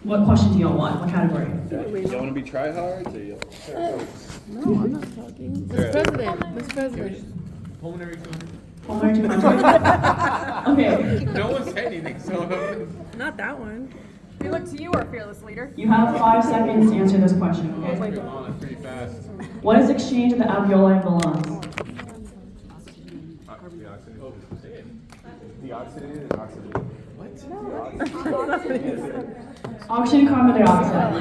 What question do y'all want? What category? Y'all want to be tryhards or you? No, I'm not talking. Mr. President. Mr. President. Pulmonary tumor. Pulmonary 200? Okay. No one said anything, so. Not that one. We look to you, our fearless leader. You have 5 seconds to answer this question, okay? Oh, that's pretty fast. What is exchange of the alveoli and lungs? Deoxygenated and oxygenated. Oxygen, carbon dioxide.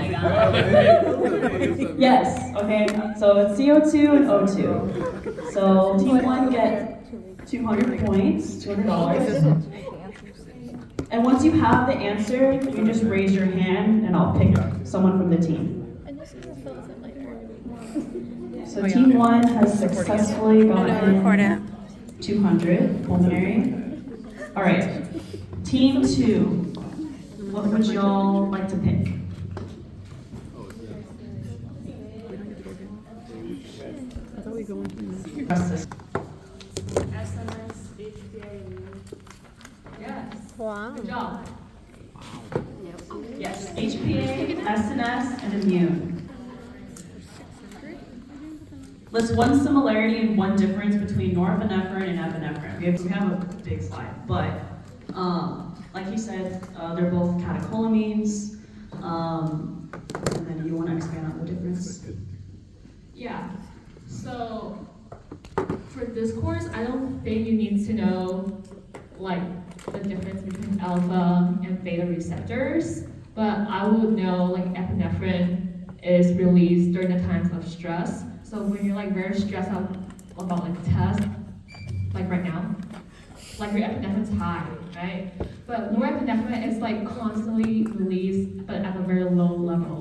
Yes, okay. So it's CO2 and O2. So team 1 get 200 points, $200. And once you have the answer, you just raise your hand and I'll pick someone from the team. So team 1 has successfully gotten 200 pulmonary. All right, team 2, what would y'all like to pick? I thought we were going to. SMS, HPA, yes. Wow. Good job. Yes, HPA, SNS, and immune. List one similarity and one difference between norepinephrine and epinephrine. We have a big slide, but like you said, they're both catecholamines. And then you want to expand on the difference? Yeah, so for this course, I don't think you need to know like the difference between alpha and beta receptors, but I would know like epinephrine is released during the times of stress. So when you're like very stressed out about like a test, like right now, like your epinephrine's high, right? But norepinephrine is like constantly released, but at a very low level.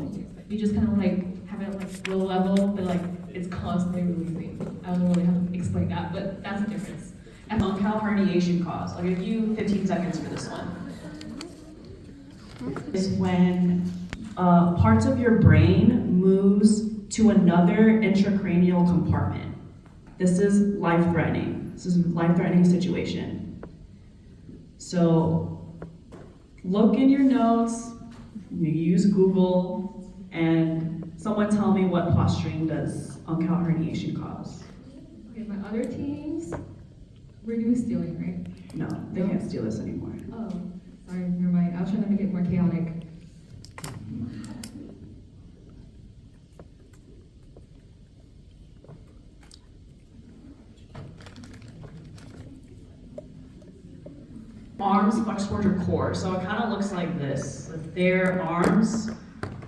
You just kind of like have it at like low level, but like it's constantly releasing. I don't know really how to explain that, but that's the difference. Bronchial herniation cause. I'll give you 15 seconds for this one. Is when parts of your brain moves to another intracranial compartment. This is life-threatening. This is a life-threatening situation. So look in your notes, you use Google, and someone tell me what posturing does bronchial herniation cause. Okay, my other teams, we're doing stealing, right? No, they can't steal this anymore. Oh, sorry, never mind. I was trying to make it more chaotic. Arms flex towards your core, so it kind of looks like this. Their arms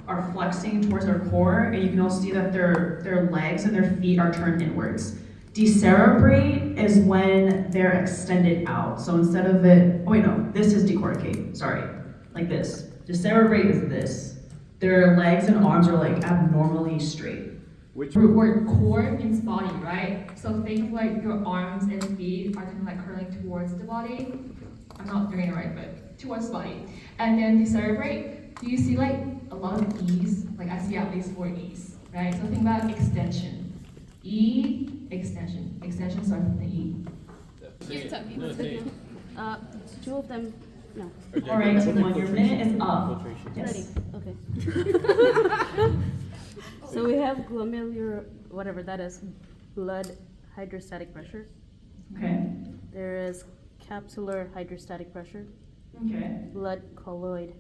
are flexing towards their core, and you can also see that their legs and their feet are turned inwards. Decerebrate is when they're extended out. So instead of it, oh wait, no, this is decorticate, sorry, like this. Decerebrate is this. Their legs and arms are like abnormally straight. Which Root word core means body, right? So think of like your arms and feet are kind of like curling towards the body. I'm not doing it right, but towards the body. And then decerebrate, do you see like a lot of E's? Like I see at least 4 E's, right? So think about extension. E, extension. Extension starts with the E. Two of them, no. All right, team 1, your minute is up. Yes. Ready? Okay. So we have glomerular, whatever that is, blood hydrostatic pressure. Okay. There is capsular hydrostatic pressure, Okay. blood colloid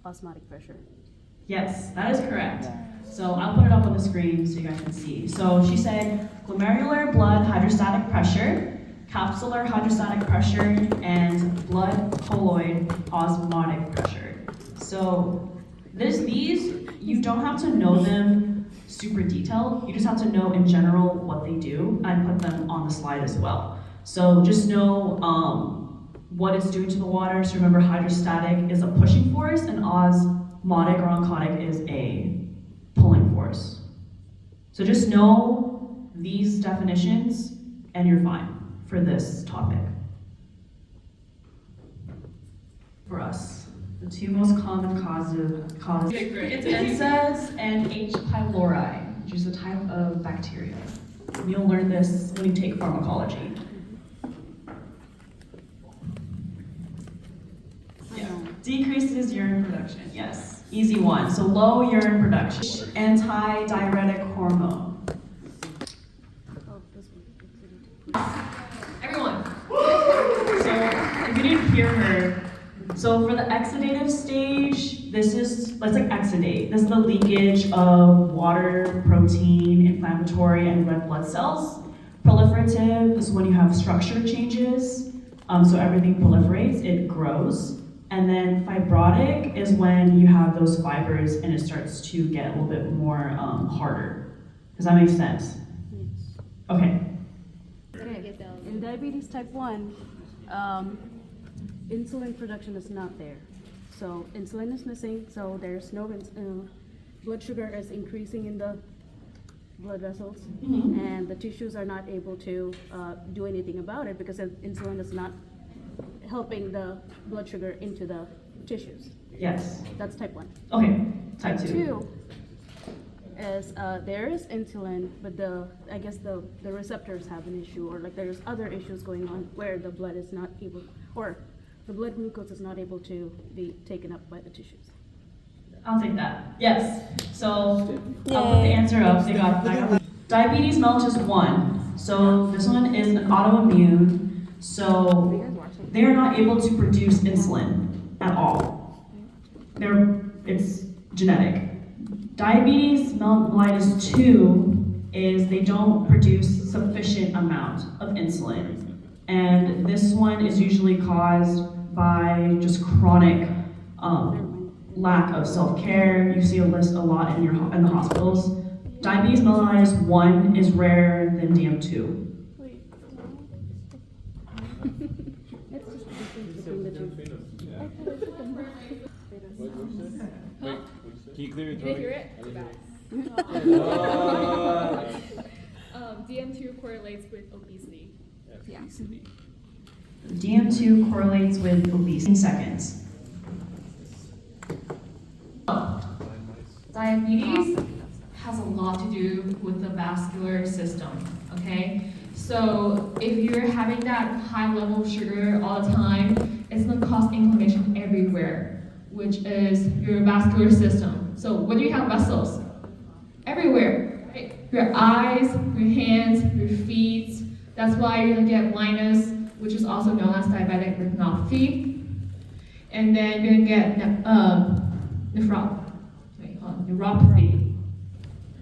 osmotic pressure. Yes, that is correct. So I'll put it up on the screen so you guys can see. So she said glomerular blood hydrostatic pressure, capsular hydrostatic pressure, and blood colloid osmotic pressure. So these, you don't have to know them super detailed. You just have to know in general what they do and put them on the slide as well. So just know what it's doing to the water. So remember, hydrostatic is a pushing force and osmotic or oncotic is a pulling force. So just know these definitions and you're fine for this topic. For us, the two most common causes it's NSAIDs and H. pylori, which is a type of bacteria. You'll learn this when you take pharmacology. Yeah. Decreases urine production, yes. easy one. So low urine production, anti-diuretic hormone. Oh, this one. Everyone. So if you didn't hear her, so for the exudative stage, this is, let's like exudate. This is the leakage of water, protein, inflammatory, and red blood cells. Proliferative is when you have structure changes. So everything proliferates, it grows. And then fibrotic is when you have those fibers and it starts to get a little bit more harder. Does that make sense? Okay. Okay, in diabetes type 1, insulin production is not there. So insulin is missing, so there's no blood sugar is increasing in the blood vessels, and the tissues are not able to do anything about it because insulin is not helping the blood sugar into the tissues. Yes. That's type 1. Okay. Type 2. Is there is insulin, but I guess the receptors have an issue, or like there's other issues going on where the blood is not able, or the blood glucose is not able to be taken up by the tissues. I'll take that. Yes. So I'll put the answer up. They got diabetes mellitus 1. So this one is an autoimmune. So they are not able to produce insulin at all. It's genetic. Diabetes mellitus 2 is they don't produce sufficient amount of insulin. And this one is usually caused by just chronic lack of self-care. You see a lot in the hospitals. Diabetes mellitus 1 is rarer than DM2. It's just the difference between the two. Wait, can you clear your Did you throat? hear it? DM2 correlates with obesity. Yeah. DM2 correlates with obesity in seconds. Diabetes has a lot to do with the vascular system, okay? So if you're having that high level of sugar all the time, it's gonna cause inflammation everywhere, which is your vascular system. So where do you have vessels? Everywhere, right? Your eyes, your hands, your feet. That's why you're gonna get blindness, which is also known as diabetic retinopathy. And then you're gonna get neuropathy.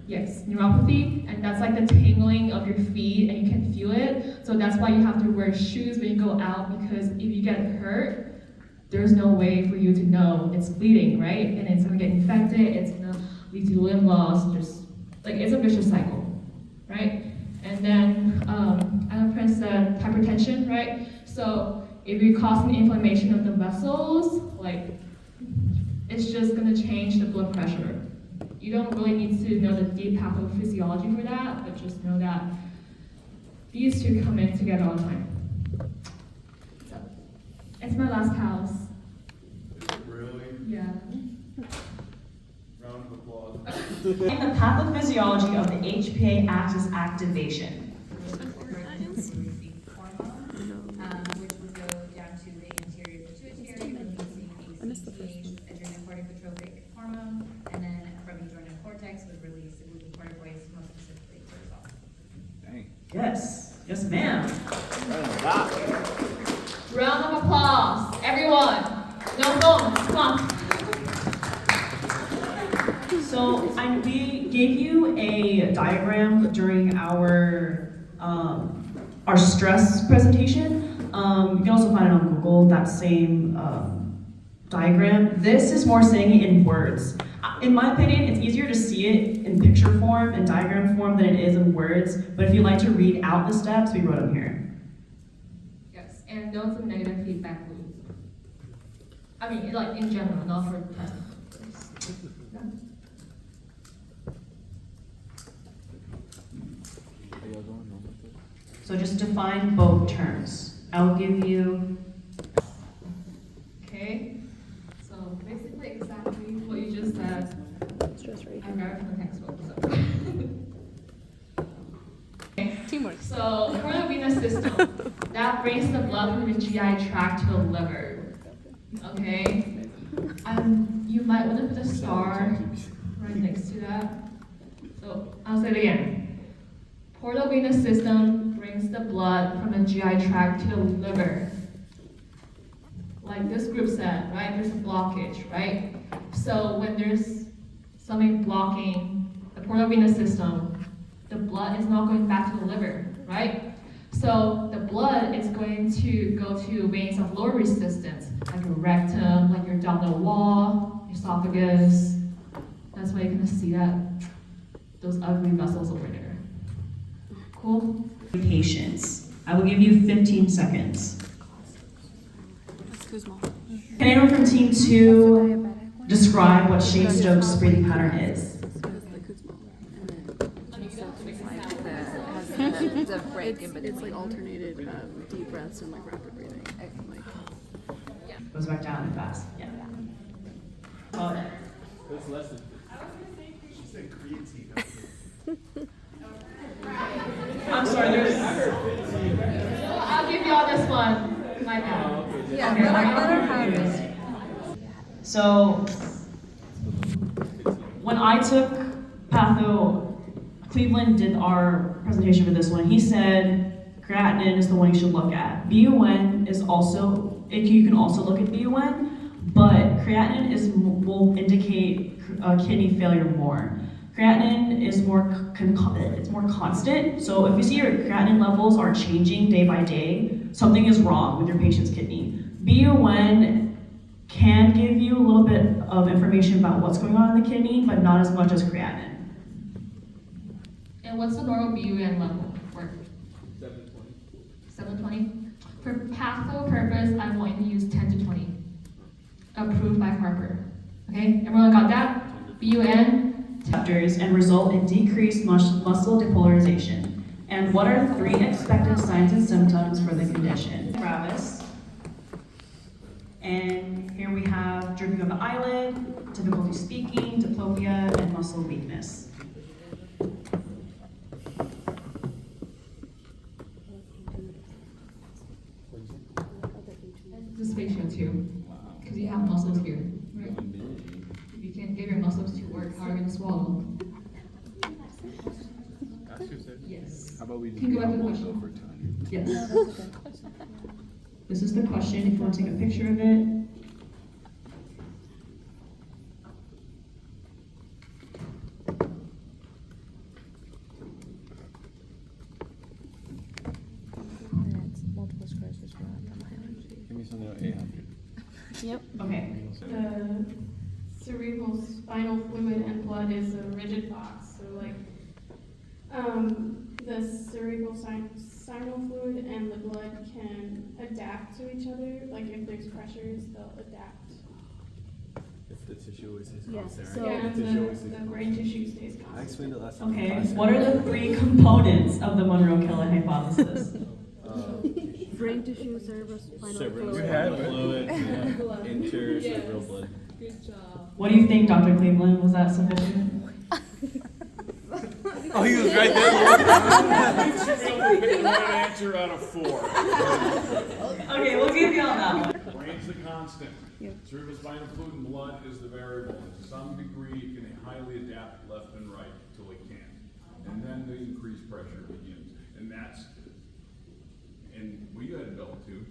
Yes, neuropathy, and that's like the tingling of your feet, and you can feel it. So that's why you have to wear shoes when you go out, because if you get hurt, there's no way for you to know it's bleeding, right? And it's gonna get infected, it's gonna lead to limb loss, just like it's a vicious cycle, right? And then Anna Prince said hypertension, right? So if you're causing inflammation of the vessels, like it's just gonna change the blood pressure. You don't really need to know the deep pathophysiology for that, but just know that these two come in together all the time. So, it's my last house. Really? Yeah. Round of applause. And the pathophysiology of the HPA axis activation. Which would go down to the anterior pituitary, releasing ACTH, adrenocorticotropic hormone, and then from the adrenal cortex would release the glucocorticoids, most specifically cortisol. Dang. Yes. Yes, ma'am. Round of applause, everyone. No phones, come on. So we gave you a diagram during our stress presentation. You can also find it on Google, that same diagram. This is more saying it in words. In my opinion, it's easier to see it in picture form and diagram form than it is in words, but if you'd like to read out the steps, we wrote them here. Yes, and note the negative feedback loop. I mean, like in general, not for test. So just define both terms. I'll give you. Okay, so basically exactly what you just said. I got it from the textbook, so. Okay. Teamwork. So for the venous system, that brings the blood from the GI tract to the liver. Okay? you might want to put a star right next to that. So I'll say it again. Portal venous system brings the blood from the GI tract to the liver. Like this group said, right? There's a blockage, right? So when there's something blocking the portal venous system, the blood is not going back to the liver, right? So the blood is going to go to veins of lower resistance, like your rectum, like your abdominal wall, esophagus. That's why you can see that, those ugly vessels over there. Cool? Patience. I will give you 15 seconds. Can anyone from team 2 describe what Shane-Stokes breathing pattern is? The break in between. It's like alternated deep breaths and like rapid breathing. Goes back down and fast. Yeah. That's less than. She said creatine. I'm sorry, there's. I'll give y'all this one. My bad. Yeah, Okay, let I- her have it. So, when I took patho, Cleveland did our presentation for this one. He said creatinine is the one you should look at. BUN is also, you can also look at BUN, but creatinine will indicate kidney failure more. Creatinine is it's more constant. So if you see your creatinine levels are changing day by day, something is wrong with your patient's kidney. BUN can give you a little bit of information about what's going on in the kidney, but not as much as creatinine. And what's the normal BUN level for 720. 720? For patho purpose, I want you to use 10 to 20. Approved by Harper. Okay, everyone got that? BUN? Receptors and result in decreased muscle depolarization. And what are 3 expected signs and symptoms for the condition? Gravis. And here we have drooping of the eyelid, difficulty speaking, diplopia, and muscle weakness. Dysphagia too, because you have muscles here, right? If you can't get your muscles to work, how are you going to swallow? That's who said. Yes. How about we Can you just go back to the go question? for time? Yes. This is the question, if you want to take a picture of it. Multiple sclerosis. Give me something on 800. Okay. The cerebral spinal fluid and blood is a rigid box, so like the cerebral spinal fluid and the blood can adapt to each other. Like if there's pressures, they'll adapt. If the tissue always stays Yeah, constant, so- right? Yeah, The tissue always and stays the brain constant. tissue stays I constant. explained it last time. Okay, Class. what are the 3 components of the Monroe-Killer hypothesis? Brain tissue, cerebral spinal Cerebral fluid. fluid, intercerebral blood. Good job. What do you think, Dr. Cleveland? Was that sufficient? Oh, he was right there. Pick one answer out of 4. Okay, we'll give y'all that one. Brain's the constant. Cerebral spinal fluid and blood is the variable. To some degree, it can highly adapt left and right till it can't. And then the increased pressure begins. And that's, and we got adult too.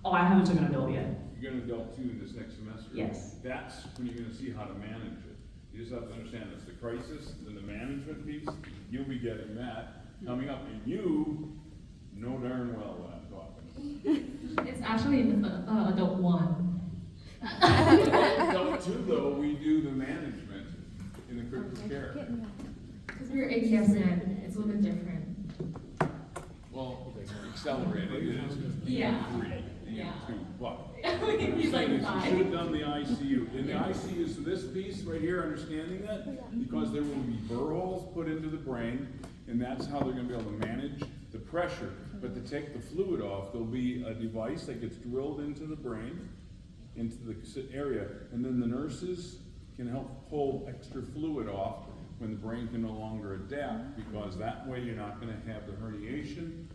Oh, I haven't taken a bill yet. You're gonna adult 2 in this next semester. Yes. That's when you're gonna see how to manage it. You just have to understand it's the crisis and the management piece. You'll be getting that coming up, and you know darn well what I'm talking It's actually adult 1. about. Adult 2, though, we do the management in the critical care. Because we're APSN, it's a little bit different. Well, accelerated it is. Yeah. DM3, Yeah. DM2, but. He's like You 5. should have done the ICU. In the ICU, so this piece right here, understanding that, because there will be burr holes put into the brain, and that's how they're gonna be able to manage the pressure. But to take the fluid off, there'll be a device that gets drilled into the brain, into the area, and then the nurses can help pull extra fluid off when the brain can no longer adapt, because that way you're not gonna have the herniation,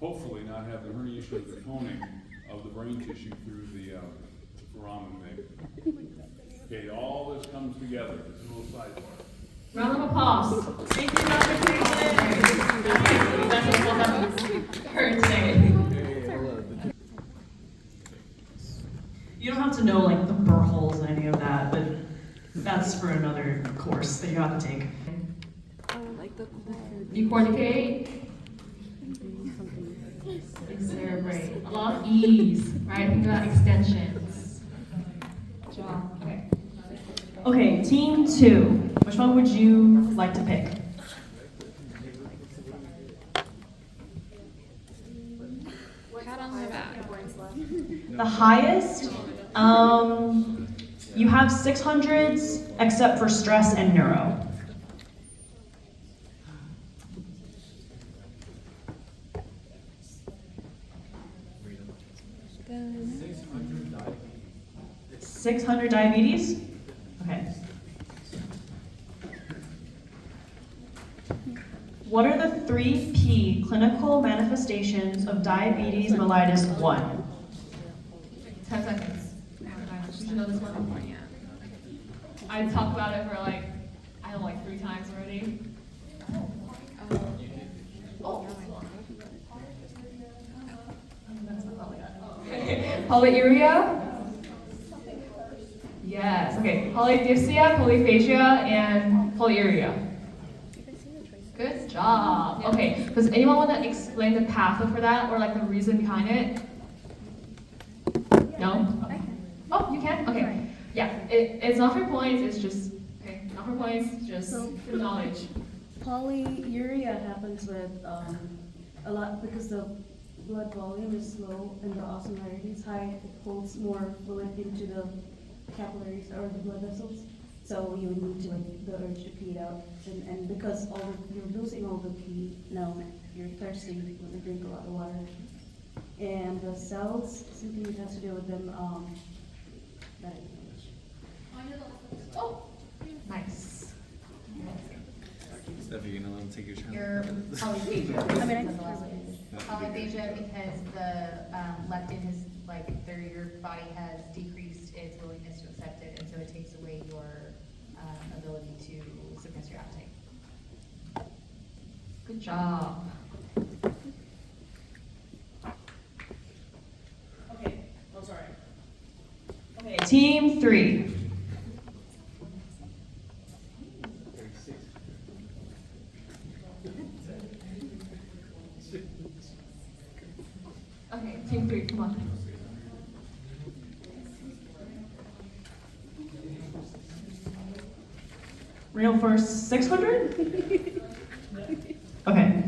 hopefully not have the herniation of the coning of the brain tissue through the foramen magnum. Okay, all this comes together. It's a little sidebar. Round of applause. Thank you, Dr. Clayton. That's what I've heard today. You don't have to know like the burr holes and any of that, but that's for another course that you have to take. Decorticate, excerebrate. A lot of E's, right? Think about extensions. Good job. Okay. Okay, team 2. Which one would you like to pick? Pat on the back. The highest? You have 600s except for stress and neuro. Then 600 diabetes? Okay. What are the 3P clinical manifestations of diabetes mellitus 1? 10 seconds. You should know this one. I talked about it for like, I don't know, like 3 times already. Oh. That's not all I got. Okay. Polyuria? Yes, okay. Polydipsia, polyphagia, and polyuria. Good job. Okay, does anyone want to explain the patho for that or like the reason behind it? No? Oh, you can? Okay. Yeah, it's not for points, it's just, okay, not for points, just for knowledge. Polyuria happens with a lot because the blood volume is low and the osmolarity is high. It holds more fluid into the capillaries or the blood vessels. So you would need to like the urge to pee it out, and because you're losing all the pee, you're thirsty. You want to drink a lot of water. And the cells, something that has to do with them. That Oh, nice. Steph, you gonna let him take your chance? Your polyphagia. I mean, is the last one. Polyphagia because the leptin is like your body has decreased its willingness to accept it, and so it takes away your ability to suppress your appetite. Good job. Okay, oh sorry. Okay, team 3. Okay, team 3, come on. Renal first 600? Okay,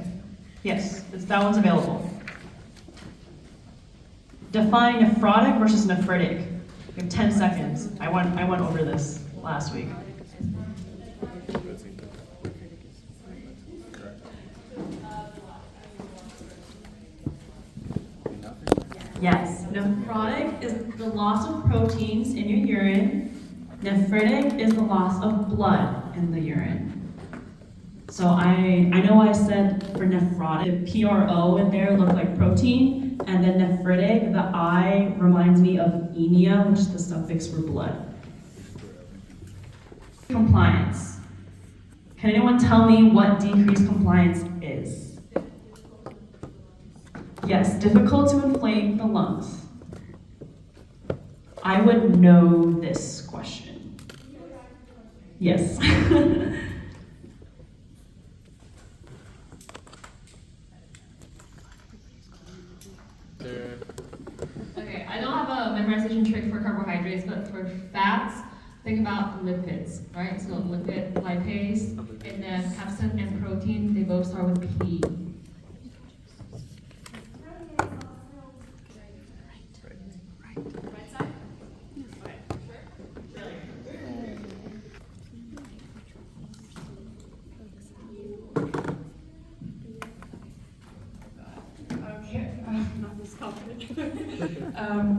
yes, that one's available. Define nephrotic versus nephritic. You have 10 seconds. I went over this last week. Yes, nephrotic is the loss of proteins in your urine. Nephritic is the loss of blood in the urine. So I know I said for nephrotic, the PRO in there looked like protein, and then nephritic, the I reminds me of emia, which is the suffix for blood. Compliance. Can anyone tell me what decreased compliance is? Yes, difficult to inflate the lungs. I would know this question. Yes. Okay, I don't have a memorization trick for carbohydrates, but for fats, think about lipids, right? So lipid, lipase, and then pepsin and protein, they both start with P.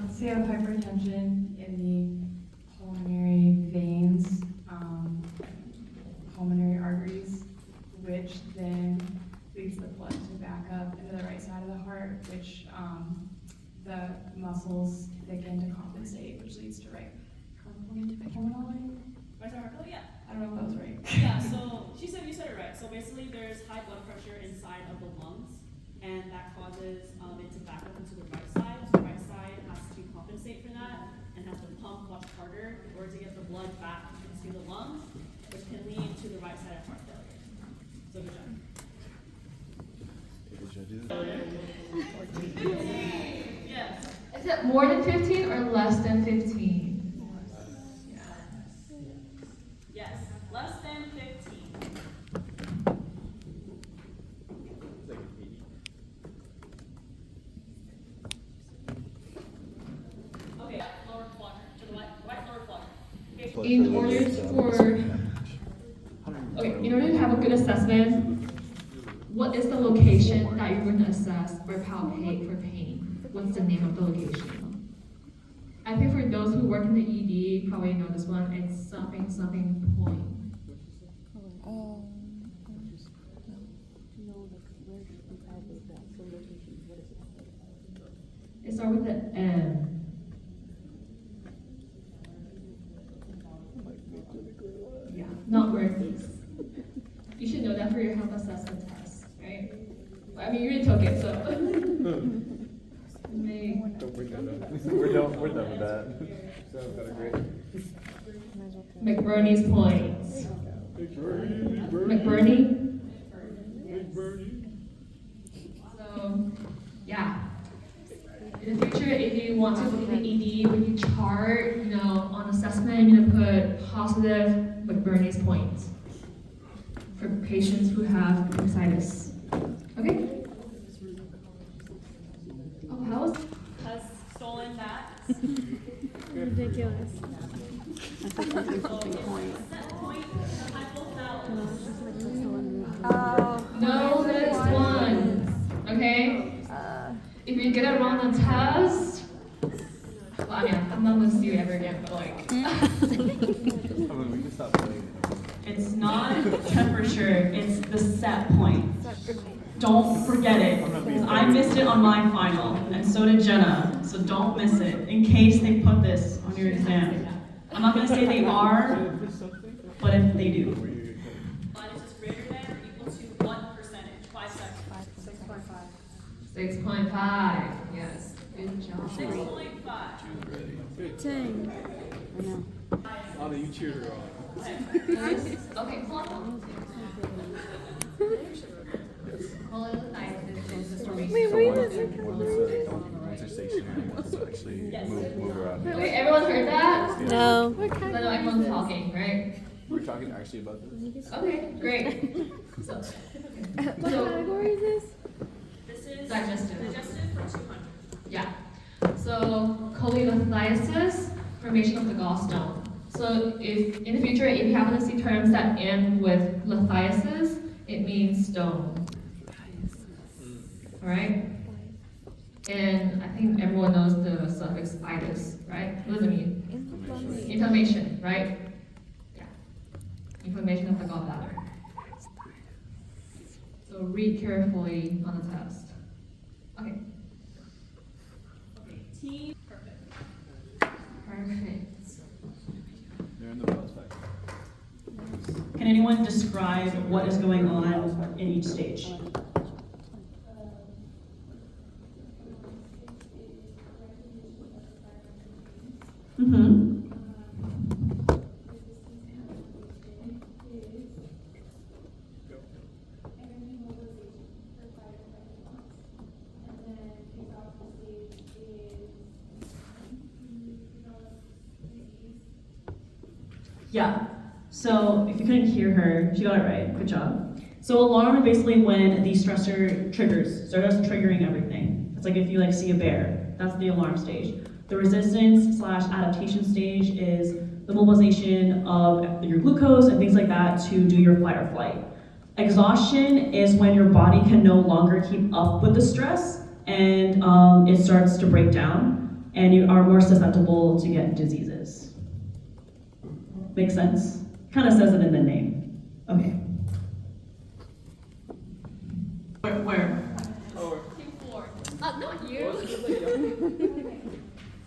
So you have hypertension in the pulmonary veins, pulmonary arteries, which then leads the blood to back up into the right side of the heart, which the muscles thicken to compensate, which leads to right Yeah. I don't know if that was right. Yeah, so you said it right. So basically there's high blood pressure inside of the lungs, and that causes it to back up into the right side. So the right side has to compensate for that and has to pump much harder in order to get the blood back into the lungs, which can lead to the right side of heart failure. So good job. Should I do this? Yes. Is it more than 15 or less than 15? Yes. Less than 15. It's like an 80. Okay, lower quadrant, to the right lower quadrant. Okay. In order to have a good assessment, what is the location that you're going to assess or palpate for pain? What's the name of the location? I think for those who work in the ED, probably know this one. It's something point. It starts with the M. Yeah, not worthies. You should know that for your health assessment test, right? I mean, you already took it, so. Don't bring that up. We're done with that. Sounds kind of great. McBurney's points. McBurney? So, yeah. In the future, if you want to look at the ED, when you chart, on assessment, you're gonna put positive McBurney's points for patients who have appendicitis. Okay? Oh, how was? Has stolen that. Ridiculous. Set point, No, this one. Okay? If you get it wrong on the test, well, I mean, I'm not gonna see you ever again, but like. I mean, we can stop playing. It's not temperature, it's the set point. Don't forget it, because I missed it on my final, and so did Jenna, so don't miss it, in case they put this on your exam. I'm not gonna say they are, but if they do. Minus is greater than or equal to what percentage? 5 seconds. 6.5. Yes. Good job. 6.5. Dang. Anna, you cheered her on. Okay, hold on. Wait, wait, Once they're stationary, wants to actually move around. Wait, everyone heard that? No. I know everyone's talking, right? We're talking actually about this. Okay, great. So, What category is this? This is digestive. digestive for 200. Yeah. So cholelithiasis, formation of the gallstone. So if in the future, if you happen to see terms that end with lithiasis, it means stone. All right. And I think everyone knows the suffix itis, right? What does it mean? Inflammation, right? Yeah. Inflammation of the gallbladder. So read carefully on the test. Okay. Okay, T. Perfect. Perfect. They're in the buzz back. Can anyone describe what is going on in each stage? Mm-hmm. Yeah. So if you couldn't hear her, she got it right. Good job. So alarm is basically when the stressor triggers, starts triggering everything. It's like if you see a bear, that's the alarm stage. The resistance / adaptation stage is the mobilization of your glucose and things like that to do your fight or flight. Exhaustion is when your body can no longer keep up with the stress and it starts to break down and you are more susceptible to get diseases. Makes sense? Kind of says it in the name. Okay. Where? Not you.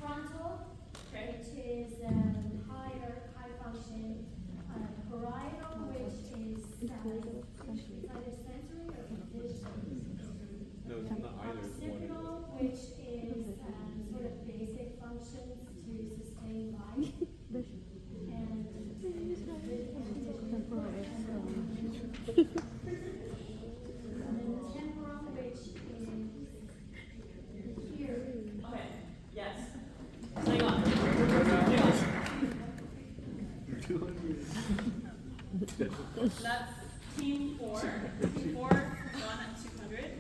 Frontal, which is Okay, yes. So you want. Hang on. That's team 4. Team 4 won at 200.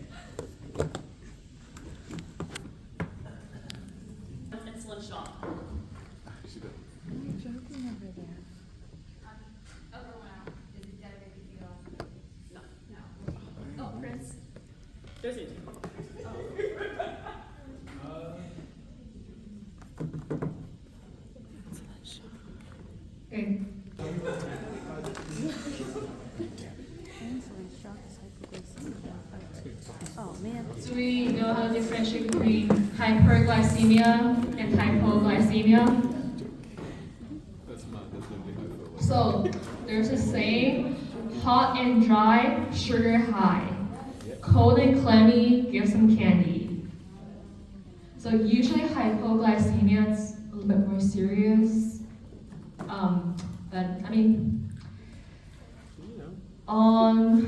Insulin shot. Oh, Prince. There's you. Okay. Oh, man. Do we know how to differentiate between hyperglycemia and hypoglycemia? That's definitely high. So there's a saying, hot and dry, sugar high. Cold and clammy, give some candy. So usually hypoglycemia is a little bit more serious. But I mean, on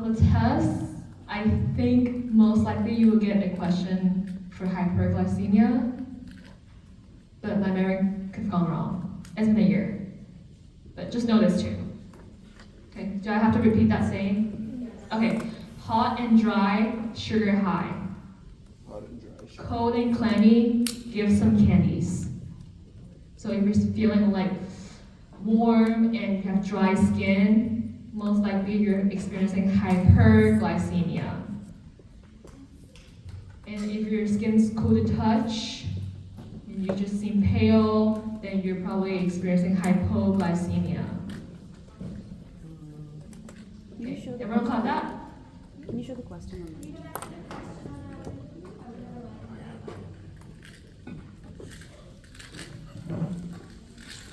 the test, I think most likely you will get a question for hyperglycemia, but my memory could have gone wrong. It's been a year, but just know this too. Okay, do I have to repeat that saying? Okay, hot and dry, sugar high. Hot and dry. Cold and clammy, give some candies. So if you're feeling like warm and you have dry skin, most likely you're experiencing hyperglycemia. And if your skin's cool to touch and you just seem pale, then you're probably experiencing hypoglycemia. Okay, everyone caught that? Can you show the question on